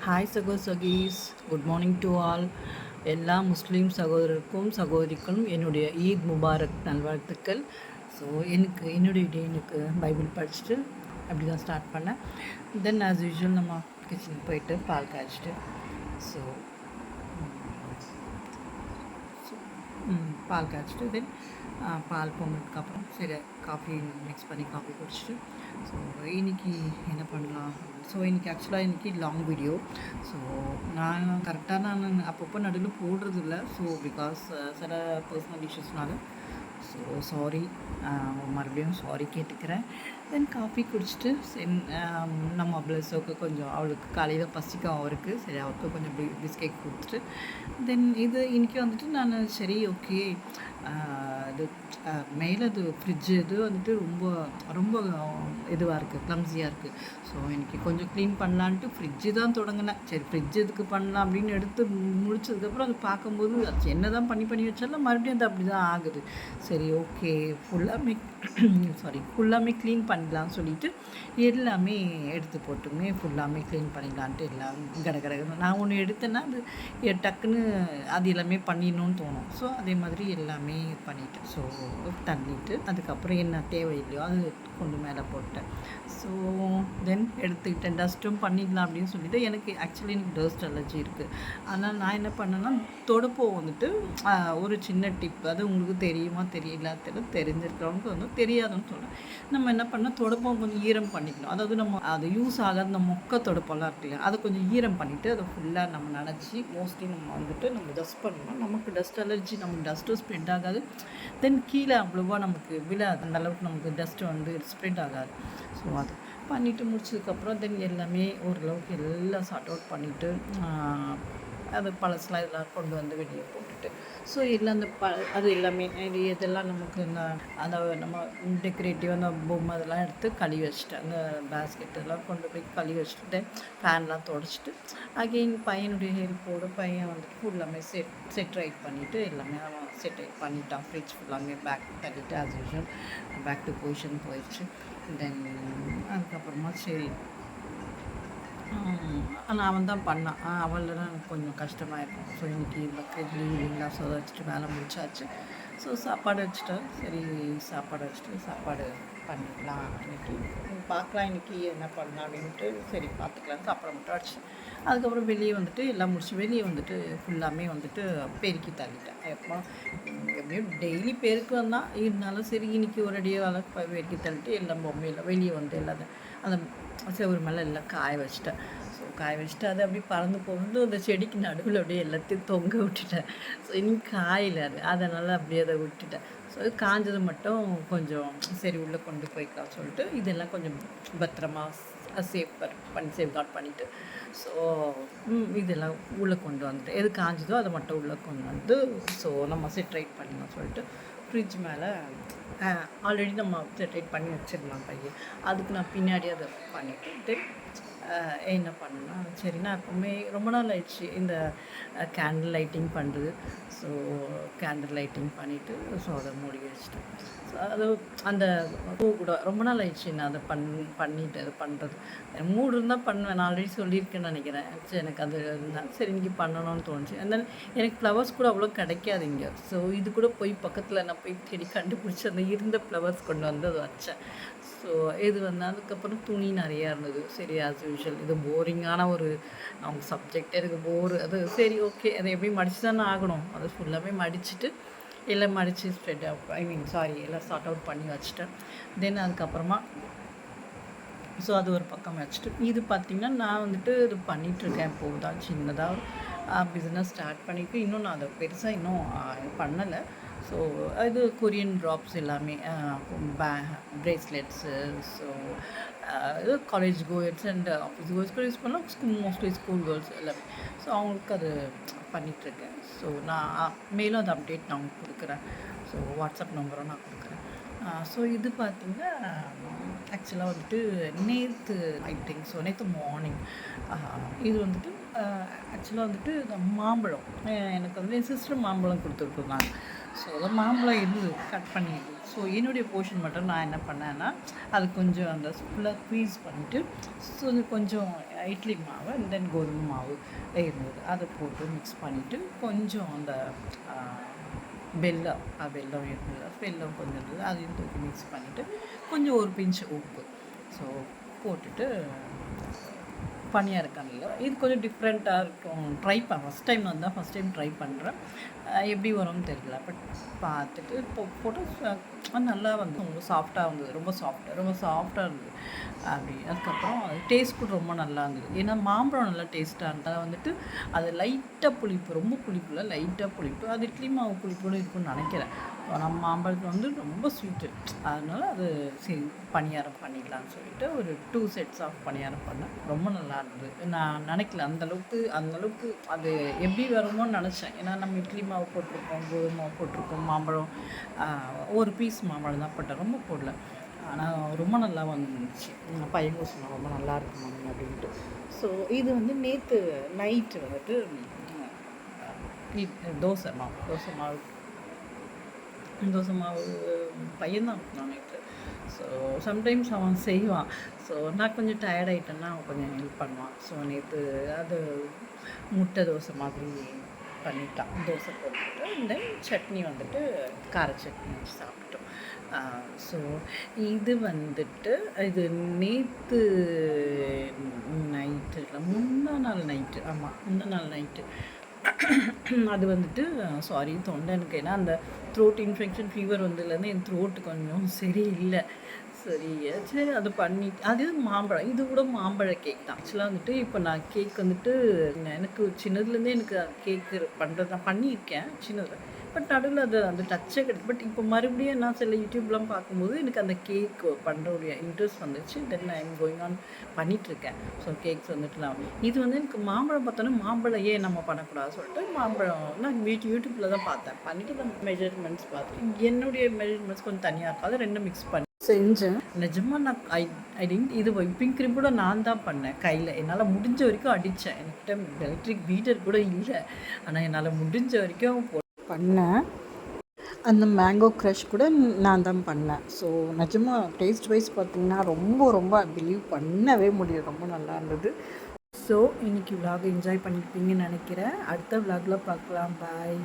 Hi சகோசகீஸ், good morning to all. எல்லா முஸ்லீம் சகோதரருக்கும் சகோதரிக்கும் என்னுடைய ஈத் முபாரக் நல்வாழ்த்துக்கள். ஸோ என்னுடைய டே எனக்கு பைபிள் படிச்சுட்டு அப்படி தான் ஸ்டார்ட் பண்ணேன். தென் ஆஸ் யூஷுவல் நம்ம கிச்சனுக்கு போயிட்டு பால் காய்ச்சிட்டு ஸோ பால் காய்ச்சிட்டு தென் பால் பொங்கலுக்கப்புறம் சரி காஃபி மிக்ஸ் பண்ணி காஃபி குடிச்சிட்டு ஸோ இன்றைக்கி என்ன பண்ணலாம். ஸோ இன்றைக்கி ஆக்சுவலாக இன்றைக்கி லாங் வீடியோ. ஸோ நான் கரெக்டாக நான் அப்பப்போ நடுவில் போடுறதில்ல. ஸோ பிகாஸ் சில பர்சனல் இஷ்யூஸ்னால ஸோ சாரி, மறுபடியும் சாரி கேட்டுக்கிறேன். தென் காஃபி குடிச்சிட்டு நம்ம பிளஸோக்கு கொஞ்சம் அவளுக்கு காலையில் பசிக்கும் அவருக்கு, சரி அவருக்கு கொஞ்சம் பிஸ்கெட் கொடுத்துட்டு தென் இன்றைக்கி வந்துட்டு நான் சரி ஓகே இது மேலே அது ஃப்ரிட்ஜு இது வந்துட்டு ரொம்ப ரொம்ப இதுவாக இருக்குது, க்ளம்ஸியாக இருக்குது. ஸோ இன்றைக்கி கொஞ்சம் க்ளீன் பண்ணலான்ட்டு ஃப்ரிட்ஜு தான் தொடங்கினேன். சரி ஃப்ரிட்ஜ் இதுக்கு பண்ணலாம் அப்படின்னு எடுத்து முடிச்சதுக்கப்புறம் அது பார்க்கும்போது அது என்ன தான் பண்ணி வச்சாலும் மறுபடியும் அது அப்படி தான் ஆகுது. சரி ஓகே ஃபுல்லாமே க்ளீன் பண்ணலான்னு சொல்லிட்டு எல்லாமே எடுத்து போட்டுமே ஃபுல்லாமே க்ளீன் பண்ணிடலான்ட்டு எல்லாம் கடை நான் ஒன்று எடுத்தேன்னா அது டக்குன்னு அது எல்லாமே பண்ணிடணும்னு தோணும். ஸோ அதே மாதிரி எல்லாமே பண்ணிட்டேன். ஸோ தள்ளிட்டு அதுக்கப்புறம் என்ன தேவையில்லையோ அது கொண்டு மேலே போட்டேன். ஸோ தென் எடுத்துக்கிட்டேன். டஸ்ட்டும் பண்ணிடலாம் அப்படின்னு சொல்லிட்டு எனக்கு ஆக்சுவலி எனக்கு டஸ்ட் அலர்ஜி இருக்குது. ஆனால் நான் என்ன பண்ணேன்னா தொடுப்போ வந்துட்டு ஒரு சின்ன டிப், அது உங்களுக்கு தெரியுமா தெரியலாத்துல தெரிஞ்சிருக்கிறவங்களுக்கு வந்து தெரியாதுன்னு சொல்கிறேன். நம்ம என்ன பண்ணால் தொடுப்பம் கொஞ்சம் ஈரம் பண்ணிக்கணும். அதாவது நம்ம அது யூஸ் ஆகாத அந்த மொக்க தொடுப்பெல்லாம் இருக்கு இல்லையா, அதை கொஞ்சம் ஈரம் பண்ணிவிட்டு அதை ஃபுல்லாக நம்ம நினச்சி மோஸ்ட்லி நம்ம வந்துட்டு நம்ம டஸ்ட் பண்ணணும். நமக்கு டஸ்ட் அலர்ஜி, நமக்கு டஸ்ட்டும் ஸ்ப்ரெட் ஆகாது. தென் கீழே அவ்வளோவா நமக்கு விழாது, அந்தளவுக்கு நமக்கு டஸ்ட்டு வந்து ஸ்ப்ரெட் ஆகாது. ஸோ அது பண்ணிவிட்டு முடிச்சதுக்கப்புறம் தென் எல்லாமே ஓரளவுக்கு எல்லாம் சார்ட் அவுட் பண்ணிவிட்டு அது பழசெலாம் இதெல்லாம் கொண்டு வந்து வெளியே போட்டுட்டு ஸோ எல்லாம் அந்த அது எல்லாமே இதெல்லாம் நமக்கு அந்த நம்ம டெக்கரேட்டிவ் அந்த பொம்மை அதெல்லாம் எடுத்து கழுவி வச்சுட்டேன். அந்த பேஸ்கெட் எல்லாம் கொண்டு போய் கழுவி வச்சுட்டு ஃபேன்லாம் துடைச்சிட்டு அகெயின் பையனுடைய ஹெல்ப்போடு பையன் வந்துட்டு ஃபுல்லாமே செட் ரைட் பண்ணிவிட்டு எல்லாமே அவன் செட் ரைட் பண்ணிட்டான். ஃப்ரிட்ஜ் ஃபுல்லாமே பேக் தள்ளிட்டு as usual back to position போயிடுச்சு. தென் அதுக்கப்புறமா சரி ஆனால் அவன் தான் பண்ணான். அவளில் தான் எனக்கு கொஞ்சம் கஷ்டமாக இருக்கும். ஸோ இன்றைக்கி பக்ரீத் லீவ் இல்லைங்களா, ஸோ அதை வச்சுட்டு வேலை முடிச்சாச்சு. ஸோ சாப்பாடு வச்சுட்டேன். சரி சாப்பாடு வச்சுட்டு சாப்பாடு பண்ணிடலாம் இன்றைக்கி, பார்க்கலாம் இன்றைக்கி என்ன பண்ணலாம் அப்படின்ட்டு சரி பார்த்துக்கலாம் சாப்பாடு மட்டும் அடிச்சு அதுக்கப்புறம் வெளியே வந்துட்டு எல்லாம் முடிச்சு வெளியே வந்துட்டு ஃபுல்லாமே வந்துட்டு பெருக்கி தள்ளிட்டேன். எப்போ எப்படியும் டெய்லி பெருக்கு வந்தால் இருந்தாலும் சரி இன்றைக்கி ஒரு அடியே வேலை பெருக்கி தள்ளிட்டு எல்லாம் பொம்மையில் வெளியே வந்து எல்லாத்தையும் அந்த செவ்வறு மேலே எல்லாம் காய வச்சிட்டேன். ஸோ காய வச்சுட்டு அது அப்படியே பறந்து போகும்போது அந்த செடிக்கு நடுவில் அப்படியே எல்லாத்தையும் தொங்க விட்டுட்டேன். ஸோ இன்னும் காயில் அதனால் அப்படியே அதை விட்டுட்டேன். ஸோ அது காஞ்சது மட்டும் கொஞ்சம் சரி உள்ளே கொண்டு போய்க்கலாம் சொல்லிட்டு இதெல்லாம் கொஞ்சம் பத்திரமா சேஃப்கார்ட் பண்ணிவிட்டு ஸோ இதெல்லாம் உள்ளே கொண்டு வந்துட்டு எது காஞ்சதோ அதை மட்டும் உள்ளே கொண்டு வந்து ஸோ நம்ம செட்ரைட் பண்ணலாம் சொல்லிட்டு ஃப்ரிட்ஜ் மேலே ஆல்ரெடி நம்ம செட்ரைட் பண்ணி வச்சிடலாம் பையன். அதுக்கு நான் பின்னாடி அதை பண்ணிவிட்டு என்ன பண்ணேன்னா சரி நான் எப்போவுமே ரொம்ப நாள் ஆயிடுச்சு இந்த கேண்டில் லைட்டிங் பண்ணுறது. ஸோ கேண்டில் லைட்டிங் பண்ணிவிட்டு ஸோ அதை மூடி வச்சுட்டேன். ஸோ அது அந்த பூ கூட ரொம்ப நாள் ஆயிடுச்சு நான் அதை பண்ணிவிட்டு அது பண்ணுறது. மூடு இருந்தால் பண்ணுவேன், நான் ஆல்ரெடி சொல்லியிருக்கேன்னு நினைக்கிறேன். சரி எனக்கு அது சரி இன்றைக்கி பண்ணணும்னு தோணுச்சு. அதனால் எனக்கு ஃப்ளவர்ஸ் கூட அவ்வளோ கிடைக்காது இங்கே. ஸோ இது கூட போய் பக்கத்தில் நான் போய் தேடி கண்டுபிடிச்சி அந்த இருந்த ஃப்ளவர்ஸ் கொண்டு வந்து அதை வச்சேன். ஸோ இது வந்து அதுக்கப்புறம் துணி நிறையா இருந்தது. சரி ஆஸ் யூஷுவல் இது போரிங்கான ஒரு அவங்க சப்ஜெக்ட், எனக்கு போரு அது சரி ஓகே அதை எப்படியும் மடித்து தானே ஆகணும். அது ஃபுல்லாகவே மடிச்சுட்டு எல்லாம் மடித்து ஸ்ப்ரெட் எல்லாம் சார்ட் அவுட் பண்ணி வச்சுட்டேன். தென் அதுக்கப்புறமா ஸோ அது ஒரு பக்கம் வச்சுட்டு இது பார்த்திங்கன்னா நான் வந்துட்டு இது பண்ணிகிட்ருக்கேன். இப்போது தான் சின்னதாக பிஸ்னஸ் ஸ்டார்ட் பண்ணிவிட்டு இன்னும் நான் அதை பெருசாக இன்னும் பண்ணலை. ஸோ இது கொரியன் ட்ராப்ஸ் எல்லாமே ப்ரேஸ்லெட்ஸு ஸோ இது college chores and office chores கூட யூஸ் பண்ணலாம், மோஸ்ட்லி ஸ்கூல் கேர்ள்ஸ் எல்லாமே. ஸோ அவங்களுக்கு அது பண்ணிகிட்ருக்கேன். ஸோ நான் மேலும் அது அப்டேட் நான் உங்களுக்கு கொடுக்குறேன். ஸோ வாட்ஸ்அப் நம்பரும் நான் கொடுக்குறேன். ஸோ இது பார்த்திங்கன்னா ஆக்சுவலாக வந்துட்டு நேற்று நேற்று மார்னிங் இது வந்துட்டு ஆக்சுவலாக வந்துட்டு இந்த மாம்பழம் எனக்கு வந்து என் சிஸ்டர் மாம்பழம் கொடுத்துருக்குறாங்க. ஸோ அதை மாம்பழம் கட் பண்ணிடுது. ஸோ என்னுடைய போர்ஷன் மட்டும் நான் என்ன பண்ணேன்னா அது கொஞ்சம் அந்த ஃபுல்லாக ஸ்க்வீஸ் பண்ணிவிட்டு ஸோ கொஞ்சம் இட்லி மாவு அண்ட் தென் கோதுமை மாவு இருந்தது அதை போட்டு மிக்ஸ் பண்ணிவிட்டு கொஞ்சம் அந்த வெல்லம் இருந்தது, வெல்லம் கொஞ்சம் இருந்தது, அதையும் தூக்கி மிக்ஸ் பண்ணிவிட்டு கொஞ்சம் ஒரு பிஞ்ச் உப்பு ஸோ போட்டுட்டு பணியாரக்கல்ல இது கொஞ்சம் டிஃப்ரெண்ட்டாக இருக்கும். ஃபஸ்ட் டைம் ட்ரை பண்ணுறேன். எப்படி வரும்னு தெரியல. பட் பார்த்துட்டு போட்டு நல்லா வந்து ரொம்ப சாஃப்டாக இருந்தது, ரொம்ப சாஃப்டாக இருந்தது. அப்படி அதுக்கப்புறம் டேஸ்ட் கூட ரொம்ப நல்லா இருந்தது. ஏன்னா மாம்பழம் நல்லா டேஸ்ட்டாக இருந்தது. வந்துட்டு அது லைட்டாக புளிப்பு, ரொம்ப புளிப்பு இல்லை, லைட்டாக புளிப்பு. அது இட்லி மாவு புளிப்போடு இருக்குன்னு நினைக்கிறேன். நம்ம மாம்பழத்தில் வந்து ரொம்ப ஸ்வீட்டு, அதனால் அது சரி பணியாரம் பண்ணிக்கலாம்னு சொல்லிட்டு ஒரு 2 செட்ஸ் ஆஃப் பணியாரம் பண்ணேன். ரொம்ப நல்லா இருந்தது. நான் நினைக்கல அந்தளவுக்கு அது எப்படி வருமோன்னு நினச்சேன். ஏன்னா நம்ம இட்லி மாவு போட்டிருக்கோம், கோதுமை மாவு போட்டிருக்கோம், மாம்பழம் ஒரு பீஸ் மாம்பழம் தான் போட்டேன், ரொம்ப போடல. ஆனால் ரொம்ப நல்லா வந்துச்சு. பையங்க சொன்னான் ரொம்ப நல்லா இருக்கும் மம்மி அப்படின்ட்டு. ஸோ இது வந்து நேற்று நைட்டு வந்துட்டு தோசை மாவு பையன்தான் நான் நேற்று. ஸோ சம்டைம்ஸ் அவன் செய்வான். ஸோ நான் கொஞ்சம் டயர்ட் ஆகிட்டேன்னா அவன் கொஞ்சம் ஹெல்ப் பண்ணுவான். ஸோ நேற்று அது முட்டை தோசை மாதிரி பண்ணிட்டான். தோசை போட்டுட்டு தென் சட்னி வந்துட்டு கார சட்னி வச்சு சாப்பிட்டோம். ஸோ இது வந்துட்டு இது நேற்று நைட்டு இல்லை முந்தா நாள் நைட்டு அது வந்துட்டு சாரி தொண்டை எனக்கு, ஏன்னா அந்த த்ரோட் இன்ஃபெக்ஷன் ஃபீவர் வந்ததுலேருந்து என் த்ரோட்டு கொஞ்சம் சரியில்லை. சரி அது பண்ணிட்டு அது மாம்பழம், இது கூட மாம்பழ கேக் தான். ஆக்சுவலாக வந்துட்டு இப்போ நான் கேக் வந்துட்டு எனக்கு சின்னதுலேருந்தே எனக்கு கேக்கு பண்ணுறது நான் பண்ணியிருக்கேன் சின்னதில். பட் நடுவில் அது அந்த டச்சே கிடையாது. பட் இப்போ மறுபடியும் நான் சில யூடியூப்லாம் பார்க்கும்போது எனக்கு அந்த கேக் பண்ணுறவுடைய இன்ட்ரெஸ்ட் வந்துச்சு. தென் ஐ எம் கோயிங் ஆன் பண்ணிகிட்ருக்கேன். ஸோ கேக்ஸ் வந்துட்டு நான் இது வந்து எனக்கு மாம்பழம் பார்த்தோன்னா மாம்பழம் ஏன் நம்ம பண்ணக்கூடாது சொல்லிட்டு மாம்பழம் நான் யூடியூப்பில் தான் பார்த்தேன். பண்ணிவிட்டு அந்த மெஷர்மெண்ட்ஸ் பார்த்துட்டு என்னுடைய மெஷர்மெண்ட்ஸ் கொஞ்சம் தனியாக இருக்கும், அதை ரெண்டும் மிக்ஸ் பண்ணி செஞ்சேன். நிஜமாக நான் இது விப்பிங் க்ரீம் கூட நான் தான் பண்ணேன் கையில். என்னால் முடிஞ்ச வரைக்கும் அடித்தேன். என்கிட்ட எலக்ட்ரிக் பீட்டர் கூட இல்லை, ஆனால் என்னால் முடிஞ்ச வரைக்கும் பண்ணேன். அந்த மேங்கோ க்ரஷ் கூட நான் தான் பண்ணேன். ஸோ நிஜமாக டேஸ்ட் வைஸ் பார்த்திங்கன்னா ரொம்ப பிலீவ் பண்ணவே முடியும், ரொம்ப நல்லா இருந்தது. ஸோ இன்றைக்கி விலாக் என்ஜாய் பண்ணியிருப்பீங்கன்னு நினைக்கிறேன். அடுத்த விலாகில் பார்க்கலாம். பாய்.